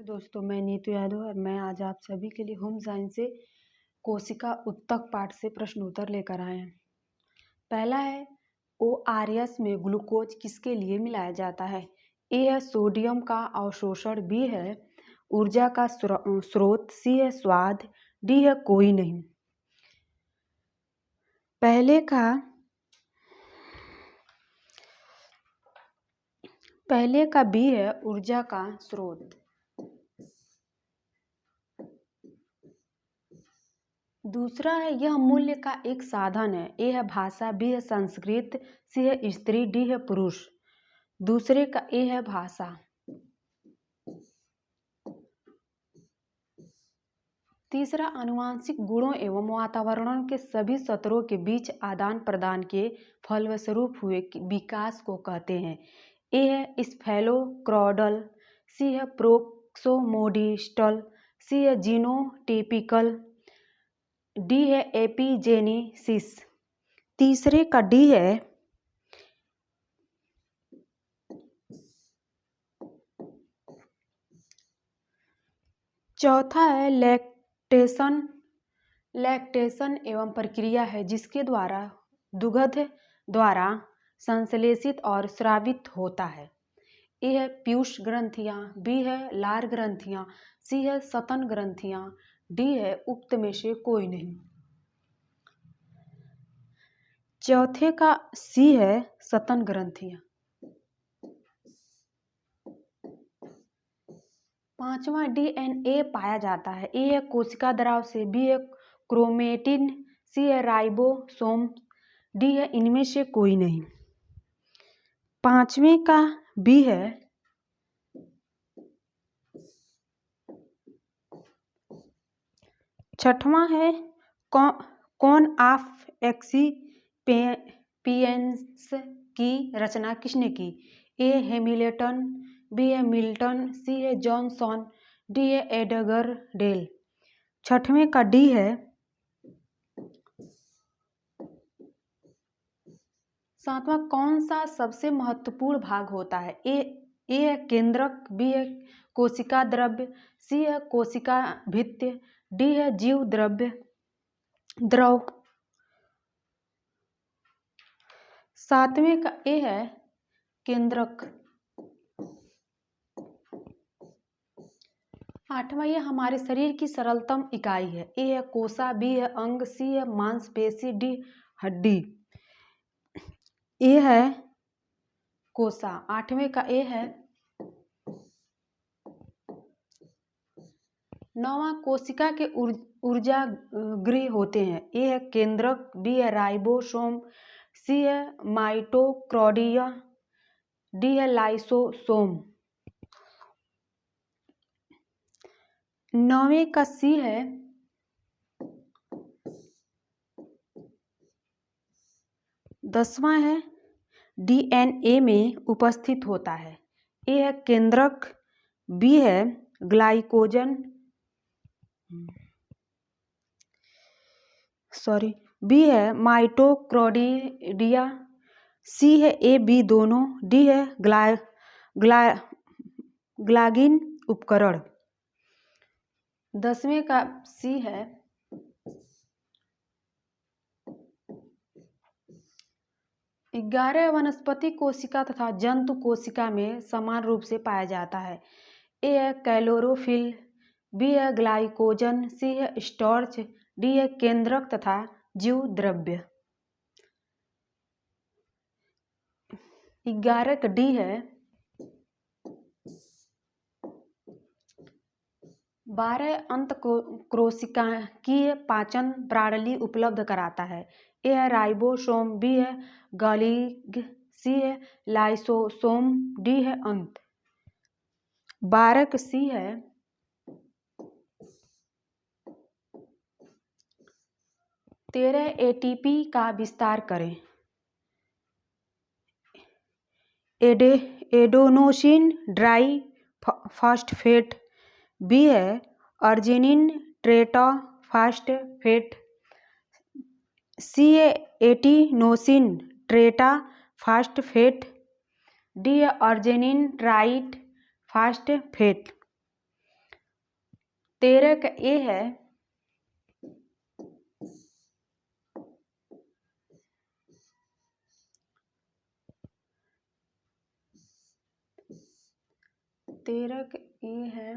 दोस्तों, मैं नीतू यादव और मैं आज आप सभी के लिए होम साइंस से कोशिका उत्तक पाठ से प्रश्न उत्तर लेकर आए हैं। पहला है, ORS में ग्लूकोज किसके लिए मिलाया जाता है? ए है सोडियम का अवशोषण, बी है ऊर्जा का स्रोत, सी है स्वाद, डी है कोई नहीं। पहले का बी है ऊर्जा का स्रोत। दूसरा है यह मूल्य का एक साधन है। ए है भाषा, बी है संस्कृत, सी है स्त्री, डी है पुरुष। दूसरे का ए है भाषा। तीसरा, आनुवांशिक गुणों एवं वातावरण के सभी स्तरों के बीच आदान प्रदान के फलस्वरूप हुए विकास को कहते हैं। ए है स्फेलोक्रोडल, सी है प्रोक्सोमोडिस्टल, सी है जीनोटिपिकल, डी है एपिजेनेसिस। तीसरे का डी है। चौथा है लैक्टेशन एवं प्रक्रिया है जिसके द्वारा दुग्ध द्वारा संश्लेषित और स्रावित होता है। ए है पीयूष ग्रंथियां, बी है लार ग्रंथियां, सी है स्तन ग्रंथियां, डी है उक्त में से कोई नहीं। चौथे का सी है स्तन ग्रंथियां। पांचवा, DNA पाया जाता है। ए है कोशिका द्राव से, बी है क्रोमेटिन, सी है राइबोसोम, डी है इनमें से कोई नहीं। पांचवें का बी है। छठवां है कौन ऑफ एक्सिपिएंस की रचना किसने की? ए हैमिल्टन, बी है मिल्टन, सी है जॉनसन, डी है एडगर डेल। छठवें का डी है। सातवां, कौन सा सबसे महत्वपूर्ण भाग होता है? ए है केंद्रक, बी है कोशिका द्रव्य, सी है कोशिका भित्ति, डी है जीव द्रव। सातवें का ए है केंद्रक। आठवां, यह हमारे शरीर की सरलतम इकाई है। ए है कोसा, बी है अंग, सी है मांसपेशी, डी हड्डी। ए है कोसा। आठवें का ए है। नौवां, कोशिका के ऊर्जा गृह होते हैं। ए है केंद्रक, बी है राइबोसोम, सी है माइटोकॉन्ड्रिया, डी है लाइसोसोम। नौवें का सी है। दसवां है DNA में उपस्थित होता है। ए है केंद्रक, बी है ग्लाइकोजन, बी है माइटोकॉन्ड्रिया, सी है ए बी दोनों, डी है ग्लागिन उपकरण। 10वें का सी है। 11 वनस्पति कोशिका तथा जंतु कोशिका में समान रूप से पाया जाता है। ए है क्लोरोफिल, बी है ग्लाइकोजन, सी है स्टार्च, डी है केंद्रक तथा जीव द्रव्य। 11 का डी है। 12 अंत कोशिकीय पाचन प्रणाली उपलब्ध कराता है। ए है राइबोसोम, बी है गॉल्गी, सी है लाइसोसोम, डी है अंत। 12 का सी है। 13 ATP का विस्तार करें। एडेनोसिन ट्राई फॉस्फेट, बी है अर्जिनिन ट्रेटाफॉस्फेट, सी है एटिनोसिन ट्रेटाफॉस्फेट, डी है अर्जिनिन ट्राइट फॉस्फेट। 13 का ए है तेरह का ए है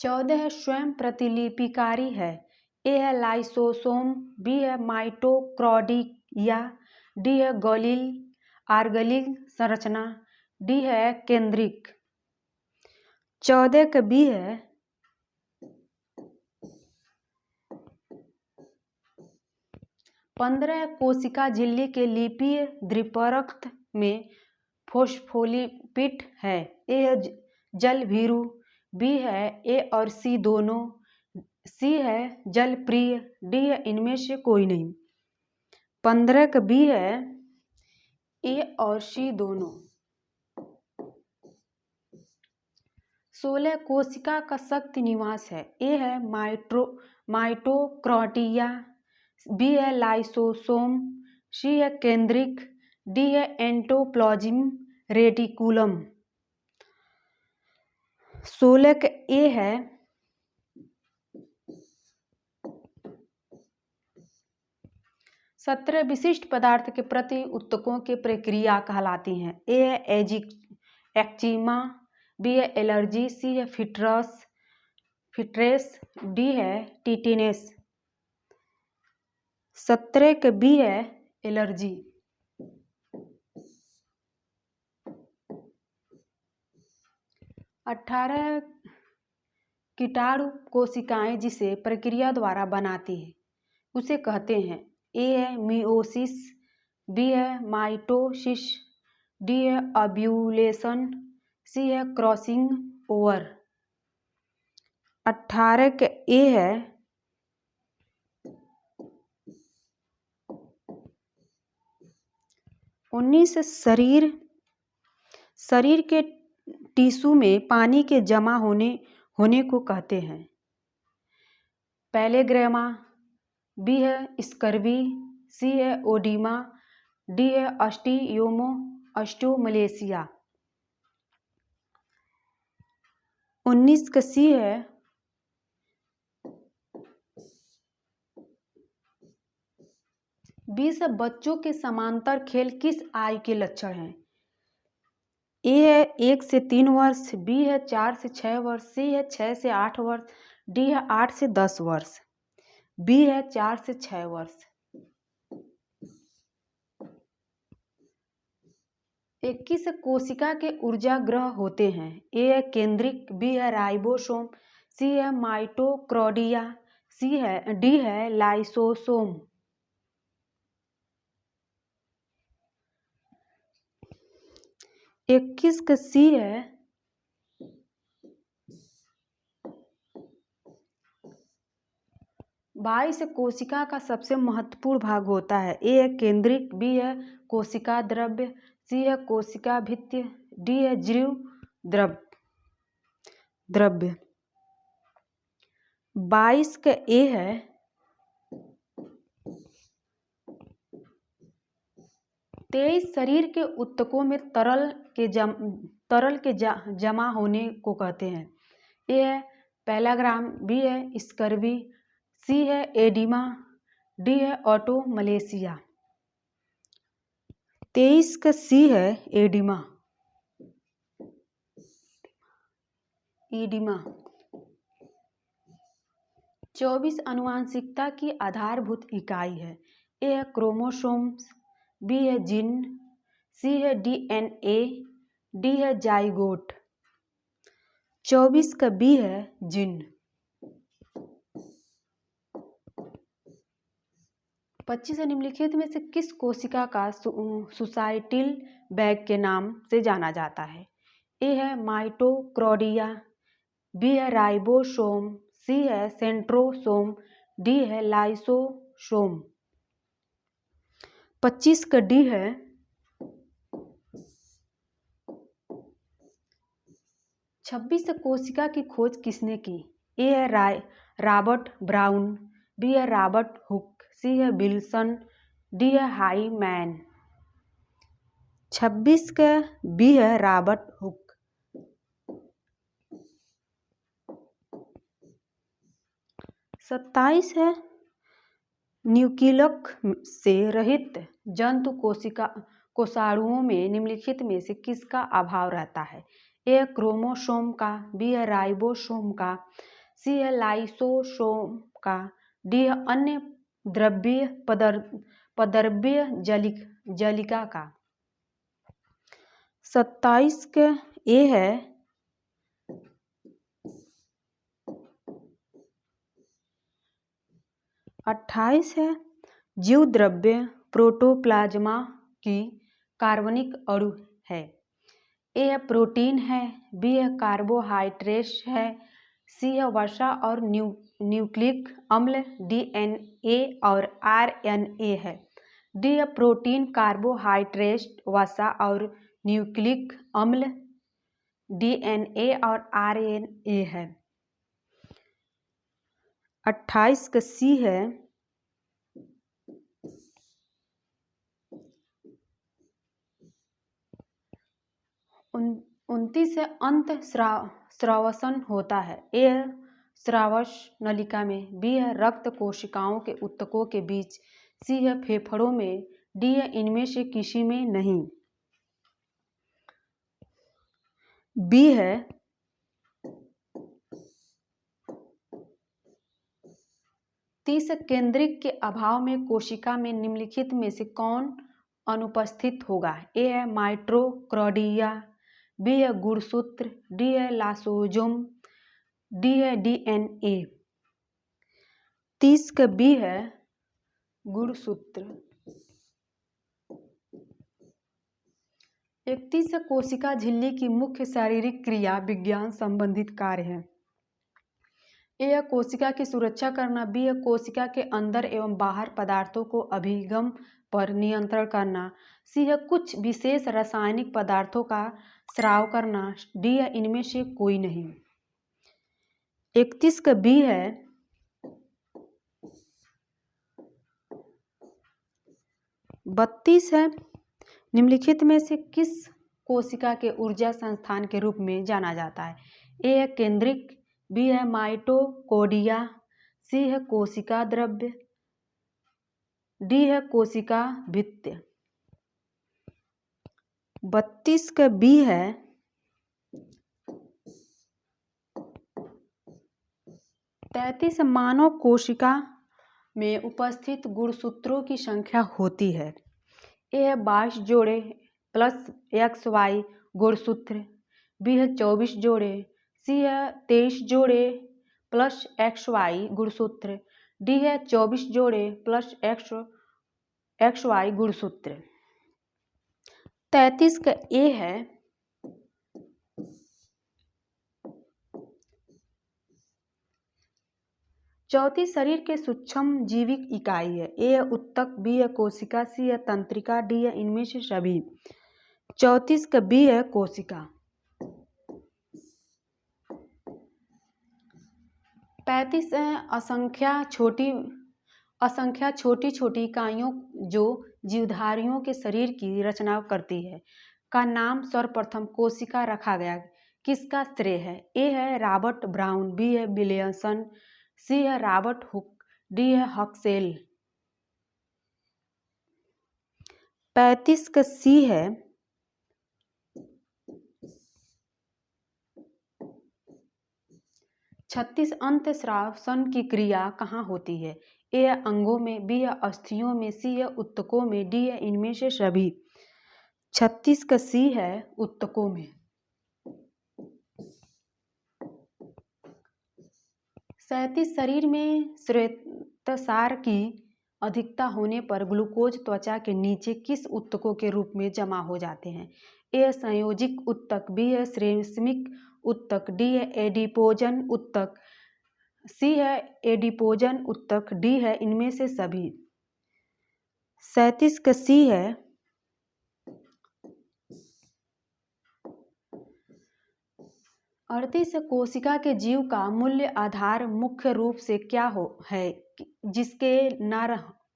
14 है स्वयं प्रतिलिपिकारी है। ए है लाइसोसोम, बी है माइटोकॉन्ड्रिया, डी है गॉलिल आर्गलिक संरचना, डी है केंद्रिक। 14 का बी है 15 कोशिका झिल्ली के लिपीय द्विपरक में फोस्फोलिपिड है। ए है जल भीरु, बी है ए और सी दोनों, सी है जल प्रिय, डी है इनमें से कोई नहीं। 15 का बी है ए और सी दोनों। 16 कोशिका का शक्ति निवास है। ए है माइटोकॉन्ड्रिया, बी है लाइसोसोम, सी है केंद्रिक, डी है एंडोप्लाज्म रेटिकुलम। 16 का ए है 17 विशिष्ट पदार्थ के प्रति उत्तकों की प्रक्रिया कहलाती हैं। ए है एक्जिमा, बी है एलर्जी, सी है फिट्रेस, डी है टिटेनस। 17 का बी है एलर्जी। 18 कीटाणु कोशिकाएं जिसे प्रक्रिया द्वारा बनाती है उसे कहते हैं। ए है मियोसिस, बी है माइटोसिस, डी है ओव्यूलेशन, सी है क्रॉसिंग ओवर। 18 का ए है 19 शरीर के टिश्यू में पानी के जमा होने को कहते हैं। पैलेग्रामा, बी है स्कर्वी, सी है ओडिमा, डी है ऑस्टियोमलेशिया। 19 का सी है बी से बच्चों के समांतर खेल किस आयु के लक्षण हैं। ए है 1 से 3 वर्ष, बी है 4 से 6 वर्ष, सी है 6 से 8 वर्ष, डी है 8 से 10 वर्ष, बी है 4 से 6 वर्ष। 21 कोशिका के ऊर्जा ग्रह होते हैं। ए है केंद्रिक, बी है राइबोसोम, सी है माइटोकॉन्ड्रिया, डी है लाइसोसोम। 21 का सी है 22 कोशिका का सबसे महत्वपूर्ण भाग होता है। ए है केंद्रिक, बी है कोशिका द्रव्य, सी है कोशिका भित्ति, डी है जीव द्रव्य। 22 का ए है 23 शरीर के ऊतकों में तरल के जमा होने को कहते हैं। ए है पैलाग्राम, बी है स्कर्वी, सी है एडिमा, डी है ऑटोमलेशिया। 23 का सी है एडिमा। 24 आनुवंशिकता की आधारभूत इकाई है। ए है क्रोमोसोम्स, बी है जीन, सी है डीएनए, डी है जाइगोट। 24 का बी है जीन। 25 निम्नलिखित में से किस कोशिका का सुसाइटिल बैग के नाम से जाना जाता है। ए है माइटोकॉन्ड्रिया, बी है राइबोसोम, सी है सेंट्रोसोम, डी है लाइसोसोम। 25 का डी है 26 कोशिका की खोज किसने की। ए है रॉबर्ट ब्राउन, बी है रॉबर्ट हुक, सी है विल्सन, डी है हाईमैन। 26 का बी है रॉबर्ट हुक। 27 है न्यूक्लियक से रहित जंतु कोषाणुओं में निम्नलिखित में से किसका अभाव रहता है? ए है क्रोमोसोम का, बी है राइबोसोम का, सी है लाइसोसोम का, डी है अन्य पद्रव्य जलिका का। 27 के ए है 28 है जीव द्रव्य प्रोटोप्लाज्मा की कार्बनिक अणु है। ए है प्रोटीन है, बी है कार्बोहाइड्रेट है, सी है वसा और न्यूक्लिक अम्ल DNA और RNA है, डी है प्रोटीन कार्बोहाइड्रेट वसा और न्यूक्लिक अम्ल DNA और RNA है। 28 का सी है 29 से अंत स्रावसन होता है। ए है स्रावस नलिका में, बी है रक्त कोशिकाओं के ऊतकों के बीच, सी है फेफड़ों में, डी है इनमें से किसी में नहीं। बी है तीस केंद्रिक के अभाव में कोशिका में निम्नलिखित में से कौन अनुपस्थित होगा? ए है माइटोकॉन्ड्रिया, बी है गुणसूत्र, डी है लाइसोसोम, डी है DNA। 30 का बी है गुणसूत्र। 31 कोशिका झिल्ली की मुख्य शारीरिक क्रिया विज्ञान संबंधित कार्य है। ए है कोशिका की सुरक्षा करना, बी है कोशिका के अंदर एवं बाहर पदार्थों को अभिगम पर नियंत्रण करना, सी है कुछ विशेष रासायनिक पदार्थों का स्राव करना, डी है इनमें से कोई नहीं। 31 का बी है 32 है निम्नलिखित में से किस कोशिका के ऊर्जा संस्थान के रूप में जाना जाता है? ए है केंद्रिक, बी है माइटोकॉन्ड्रिया, सी है कोशिका द्रव्य, डी है कोशिका भित्ति। 32 का बी है 33 मानव कोशिका में उपस्थित गुणसूत्रों की संख्या होती है। ए है 22 जोड़े प्लस XY गुणसूत्र, बी है 24 जोड़े, सी है 23 जोड़े प्लस XY गुणसूत्र, डी है 24 जोड़े प्लस XY गुणसूत्र। 33 का ए है 34 शरीर के सूक्ष्म जीविक इकाई है। ए है उत्तक, बी है कोशिका, सी है तंत्रिका, डी है इनमें से सभी। 34 का बी है कोशिका। 35 असंख्या छोटी छोटी इकाइयों जो जीवधारियों के शरीर की रचना करती है का नाम सर्वप्रथम कोशिका रखा गया, किसका श्रेय है? ए है रॉबर्ट ब्राउन, बी है विलियमसन, सी है रॉबर्ट हुक, डी है हक्सेल। 35 का सी है 36 अंतःस्रावसन की क्रिया कहाँ होती है? ए है अंगों में, बी है अस्थियों में, सी है ऊतकों में, डी है इनमें से सभी। 36 का सी है ऊतकों में। 37 शरीर में श्वेतसार की अधिकता होने पर ग्लूकोज त्वचा के नीचे किस ऊतकों के रूप में जमा हो जाते हैं? ए है संयोजिक ऊतक, बी है श्रेष्मिक ऊतक, डी है एडिपोजन ऊतक, सी है एडिपोजन ऊतक, डी है इनमें से सभी। 37 का सी है 38 कोशिका के जीव का मूल्य आधार मुख्य रूप से क्या है जिसके न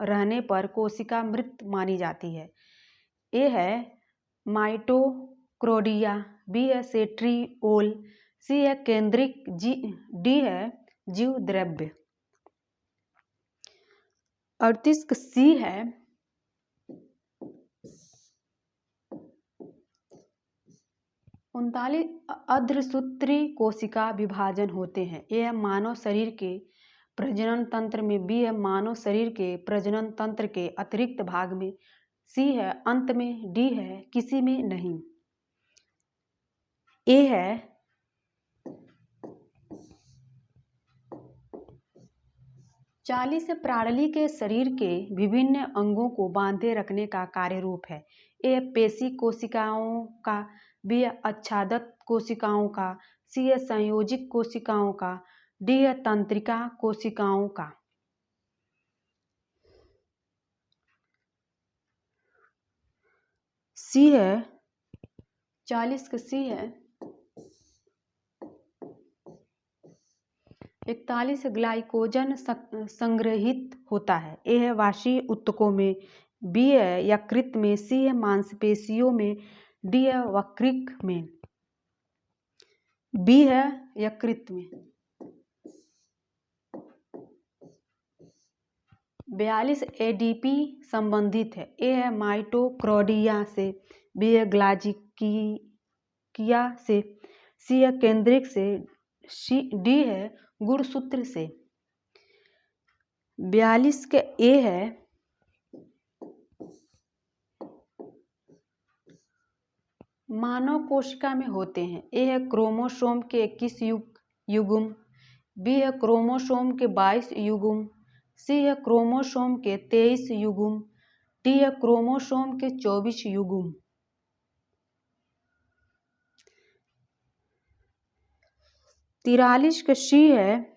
रहने पर कोशिका मृत मानी जाती है। ए है माइटोकॉन्ड्रिया, बी है सेंट्रिओल, सी है केंद्रिक, डी है जीव द्रव्य। 38 सी है 39 अर्धसूत्री कोशिका विभाजन होते हैं। ए है मानव शरीर के प्रजनन तंत्र में, बी है मानव शरीर के प्रजनन तंत्र के अतिरिक्त भाग में, सी है अंत में, डी है किसी में नहीं। ए है चालीस प्राणी के शरीर के विभिन्न अंगों को बांधे रखने का कार्य रूप है। ए पेशी कोशिकाओं का, बी है आच्छादित कोशिकाओं का, सी है संयोजित कोशिकाओं का, डी है तंत्रिका कोशिकाओं का। सी है 40 का सी है 41 ग्लाइकोजन संग्रहित होता है। ए है वाशी ऊतकों में, बी है यकृत में, सी है मांसपेशियों में, डी है वृक्क में। बी है यकृत में। 42 एडीपी संबंधित है। ए है माइटोकॉन्ड्रिया से, बी है ग्लाइकिया से, सी है केंद्रिक से, डी है गुणसूत्र से। 42 के ए है मानव कोशिका में होते हैं। ए है क्रोमोसोम के 21 युग्म, बी है क्रोमोसोम के 22 युग्म, सी है क्रोमोसोम के 23 युग्म, डी है क्रोमोसोम के 24 युग्म। 43 का सी है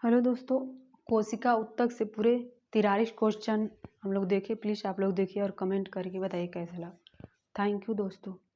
हेलो दोस्तों, कोशिका ऊतक से पूरे 43 क्वेश्चन हम लोग देखे। प्लीज़ आप लोग देखिए और कमेंट करके बताइए कैसा लगा। थैंक यू दोस्तों।